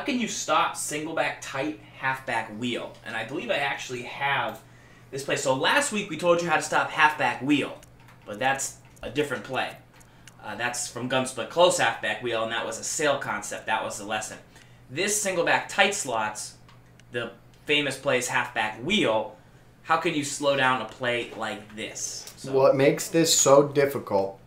how can you stop singleback tight halfback wheel? And I believe I actually have this play. So last week we told you how to stop halfback wheel, but that's a different play. That's from gun split close halfback wheel, and that was a sail concept. That was the lesson. This singleback tight slots, the famous play is halfback wheel. How can you slow down a play like this? So, what makes this so difficult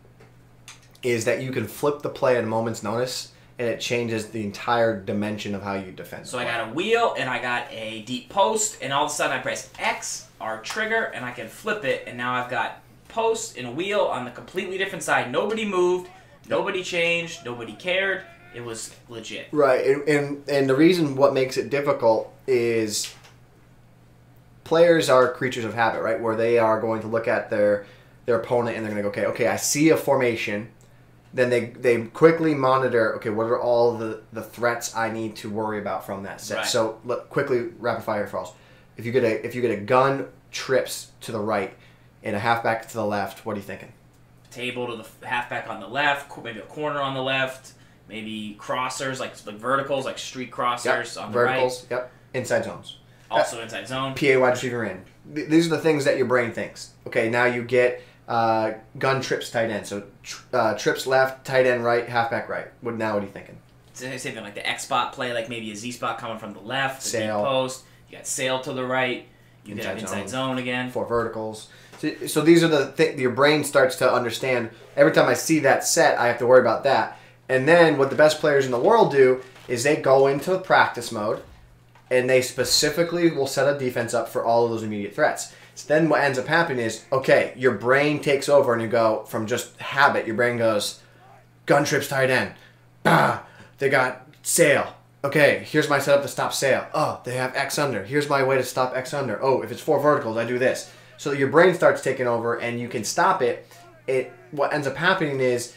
is that you can flip the play at a moment's notice, and it changes the entire dimension of how you defend. So I got a wheel, and I got a deep post, and all of a sudden I press X, or trigger, and I can flip it, and now I've got post and a wheel on the completely different side. Nobody moved, nobody changed, nobody cared. It was legit. Right, and the reason what makes it difficult is players are creatures of habit, right? Where they are going to look at their opponent and they're going to go, okay, I see a formation. Then they quickly monitor, okay, what are all the threats I need to worry about from that set? Right. So quickly rapid fire falls. If you get a gun trips to the right and a halfback to the left, what are you thinking? Table to the halfback on the left, maybe a corner on the left, maybe crossers like verticals, like street crossers on the verticals, right. Yep, inside zones. Also inside zone. PA wide receiver in. These are the things that your brain thinks. Okay, now you get gun trips tight end. So trips left, tight end right, halfback right. What are you thinking? Same thing like the X spot play, like maybe a Z spot coming from the left, the sail. deep post. You got sail to the right. You got inside zone again. 4 verticals. So these are the things your brain starts to understand. Every time I see that set, I have to worry about that. And then what the best players in the world do is they go into practice mode, and they specifically will set a defense up for all of those immediate threats. So then what ends up happening is, okay, your brain takes over and you go from just habit. Your brain goes, gun trips tight end. Bah, they got sail. Okay, here's my setup to stop sail. Oh, they have X under. Here's my way to stop X under. Oh, if it's 4 verticals, I do this. So your brain starts taking over and you can stop it. What ends up happening is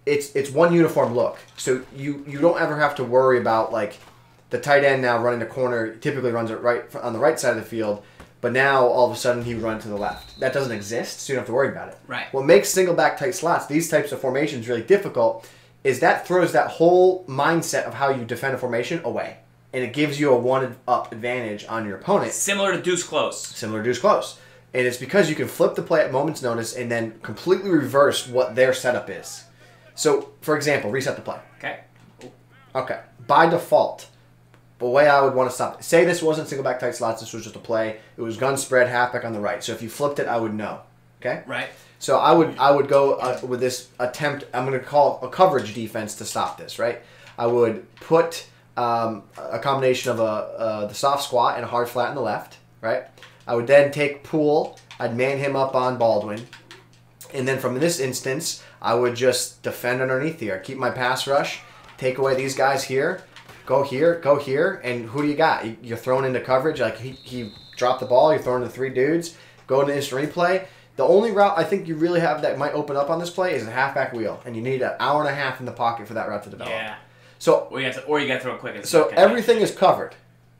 it's one uniform look. So you don't ever have to worry about like the tight end now running the corner typically runs it right on the right side of the field, but now all of a sudden he runs to the left. That doesn't exist, so you don't have to worry about it. Right. What makes single back tight slots, these types of formations really difficult, is that throws that whole mindset of how you defend a formation away. And it gives you a one-up advantage on your opponent. Similar to deuce close. Similar to deuce close. And it's because you can flip the play at moment's notice and then completely reverse what their setup is. So, for example, reset the play. Okay. Okay. By default, the way I would want to stop it. Say this wasn't single back tight slots, this was just a play. It was gun spread, halfback on the right. So if you flipped it, I would know. Okay? Right. So I would go with this attempt, I'm going to call a coverage defense to stop this, right? I would put a combination of the soft squat and a hard flat on the left, right? I would then take Poole, I'd man him up on Baldwin, and then from this instance, I would just defend underneath here. Keep my pass rush, take away these guys here, go here, and who do you got? You're thrown into coverage, like he dropped the ball, you're thrown into 3 dudes, go into instant replay. The only route I think you really have that might open up on this play is a halfback wheel, and you need an hour and a half in the pocket for that route to develop. Yeah. So or you got to throw it quick. So everything is covered.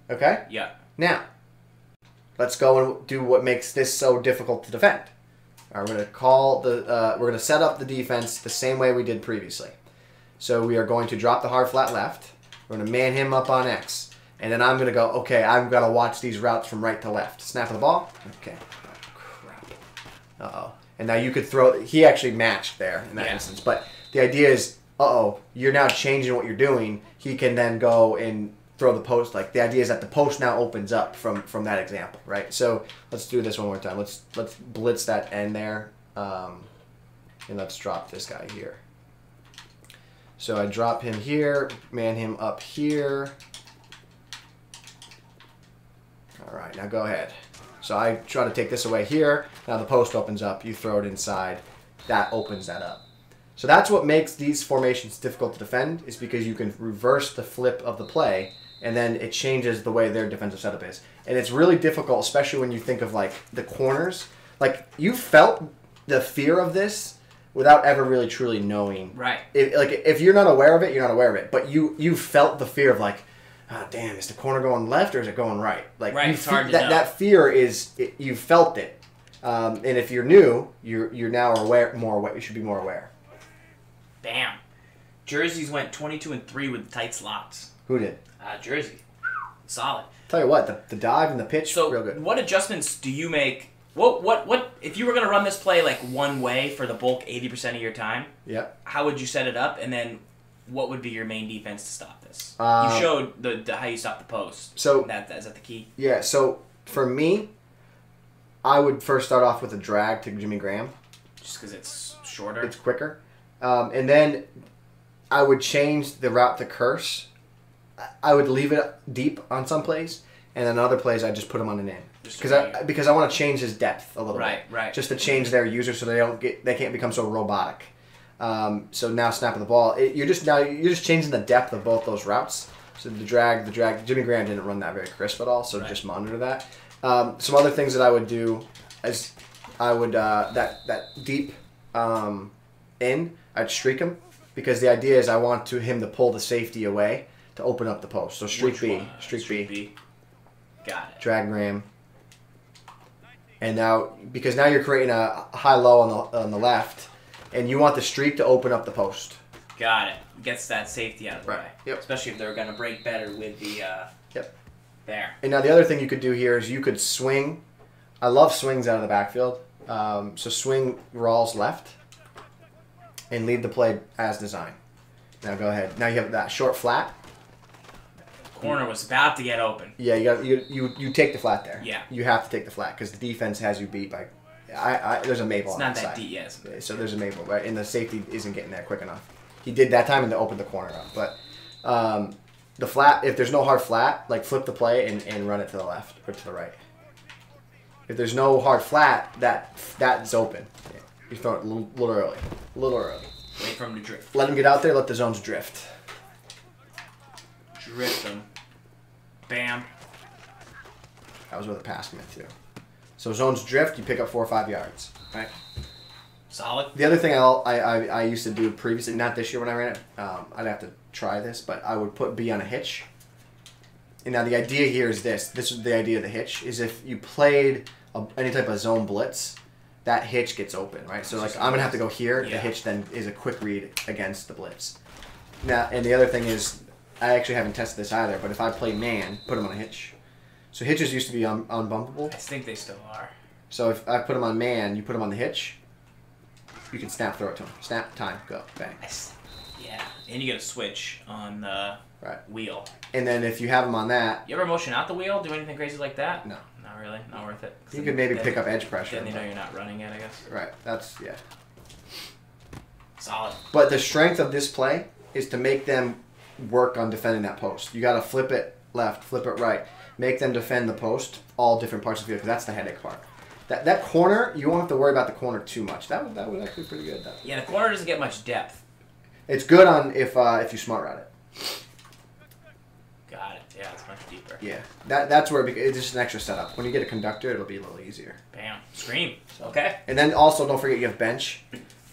Okay? Yeah. Now, let's go and do what makes this so difficult to defend. All right, we're going to set up the defense the same way we did previously. So we are going to drop the hard flat left. We're going to man him up on X. And then I'm going to go, okay, I've got to watch these routes from right to left. Snap of the ball. Okay. Uh-oh. And now you could throw... He actually matched there in that instance. But the idea is, you're now changing what you're doing. He can then go and throw the post. Like, the idea is that the post now opens up from that example, right? So let's do this one more time. Let's blitz that end there. And let's drop this guy here. So I drop him here, man him up here. All right, now go ahead. So I try to take this away here. Now the post opens up. You throw it inside. That opens that up. So that's what makes these formations difficult to defend, is because you can reverse the flip of the play, and then it changes the way their defensive setup is. And it's really difficult, especially when you think of like the corners. Like, you felt the fear of this without ever really truly knowing. Right. If you're not aware of it, you're not aware of it. But you felt the fear of like, oh, damn, is the corner going left or is it going right? Like, right, it's hard to know. That fear is, you felt it. And if you're new, you're now more aware. You should be more aware. Bam. Jerseys went 22-3 with tight slots. Who did? Jersey. Solid. Tell you what, the dive and the pitch, So real good. what adjustments do you make? What if you were going to run this play like one way for the bulk 80% of your time? Yeah. How would you set it up, and then what would be your main defense to stop this? You showed the how you stop the post. So is that the key? Yeah. So for me, I would first start off with a drag to Jimmy Graham. Just because it's shorter. It's quicker, and then I would change the route to curse. I would leave it deep on some plays, and then other plays I just put him on an in. Because I want to change his depth a little bit. Right. Just to change their user so they can't become so robotic. So now snapping the ball, you're just changing the depth of both those routes. So the drag. Jimmy Graham didn't run that very crisp at all, so just monitor that. Some other things that I would do is I would that deep in, I'd streak him, because the idea is I want him to pull the safety away to open up the post. So streak B. Got it. Drag Graham. And now, because now you're creating a high-low on the left, and you want the streak to open up the post. Got it. Gets that safety out of the way. Yep. Especially if they're going to break better with the... Yep. There. And now the other thing you could do here is you could swing. I love swings out of the backfield. So swing Rawls left and lead the play as designed. Now go ahead. Now you have that short flat. Corner was about to get open. Yeah, you take the flat there. Yeah. You have to take the flat because the defense has you beat by... there's a Mabel on the side. It's not that deep, yes. So there's a Mabel, right? And the safety isn't getting there quick enough. He did that time and to open the corner up. But the flat, if there's no hard flat, like flip the play and run it to the left or to the right. If there's no hard flat, that's open. Yeah. You throw it a little early. A little early. Wait for him to drift. Let him get out there, let the zones drift. Drift them. Bam. That was where the pass went too. So zones drift, you pick up 4 or 5 yards. Right. Solid. The other thing I used to do previously, not this year when I ran it, I'd have to try this, but I would put B on a hitch. And now the idea here is this. This is the idea of the hitch, is if you played any type of zone blitz, that hitch gets open, right? So like I'm going to have to go here. Yeah. The hitch then is a quick read against the blitz. Now, and the other thing is, I actually haven't tested this either, but if I play man, put him on a hitch. So hitches used to be unbumpable. I think they still are. So if I put him on man, you put him on the hitch, you can snap throw it to him. Snap, time, go, bang. Yeah, and you get a switch on the wheel. And then if you have him on that... You ever motion out the wheel? Do anything crazy like that? No. Not really? Not worth it? You could maybe pick up edge pressure. Then they know you're not running it, I guess. Right, yeah. Solid. But the strength of this play is to make them work on defending that post. You got to flip it left, flip it right. Make them defend the post, all different parts of the field, because that's the headache part. That corner, you won't have to worry about the corner too much. That was actually pretty good. Yeah, the corner doesn't get much depth. It's good on if you smart route it. Got it. Yeah, it's much deeper. Yeah, that's where it's just an extra setup. When you get a conductor, it'll be a little easier. Bam. Scream. Okay. And then also, don't forget you have bench.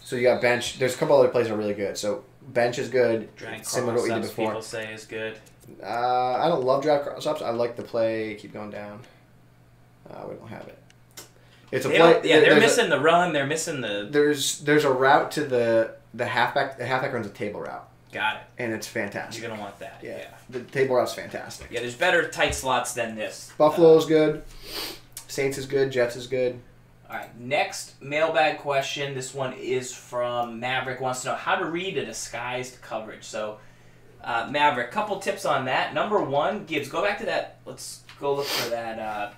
So you got bench. There's a couple other plays that are really good. So bench is good. Drag similar to what we did before. People say is good. I don't love drag cross-ups. I like the play. Keep going down. We don't have it. It's a play. Yeah, they're missing the run. They're missing the. There's a route to the halfback. The halfback runs a table route. Got it. And it's fantastic. You're gonna want that. Yeah. The table route's fantastic. Yeah, there's better tight slots than this. Buffalo's good. Saints is good. Jets is good. All right. Next mailbag question. This one is from Maverick. Wants to know how to read a disguised coverage. So, Maverick, couple tips on that. Number one, Gibbs, go back to that. Let's go look for that.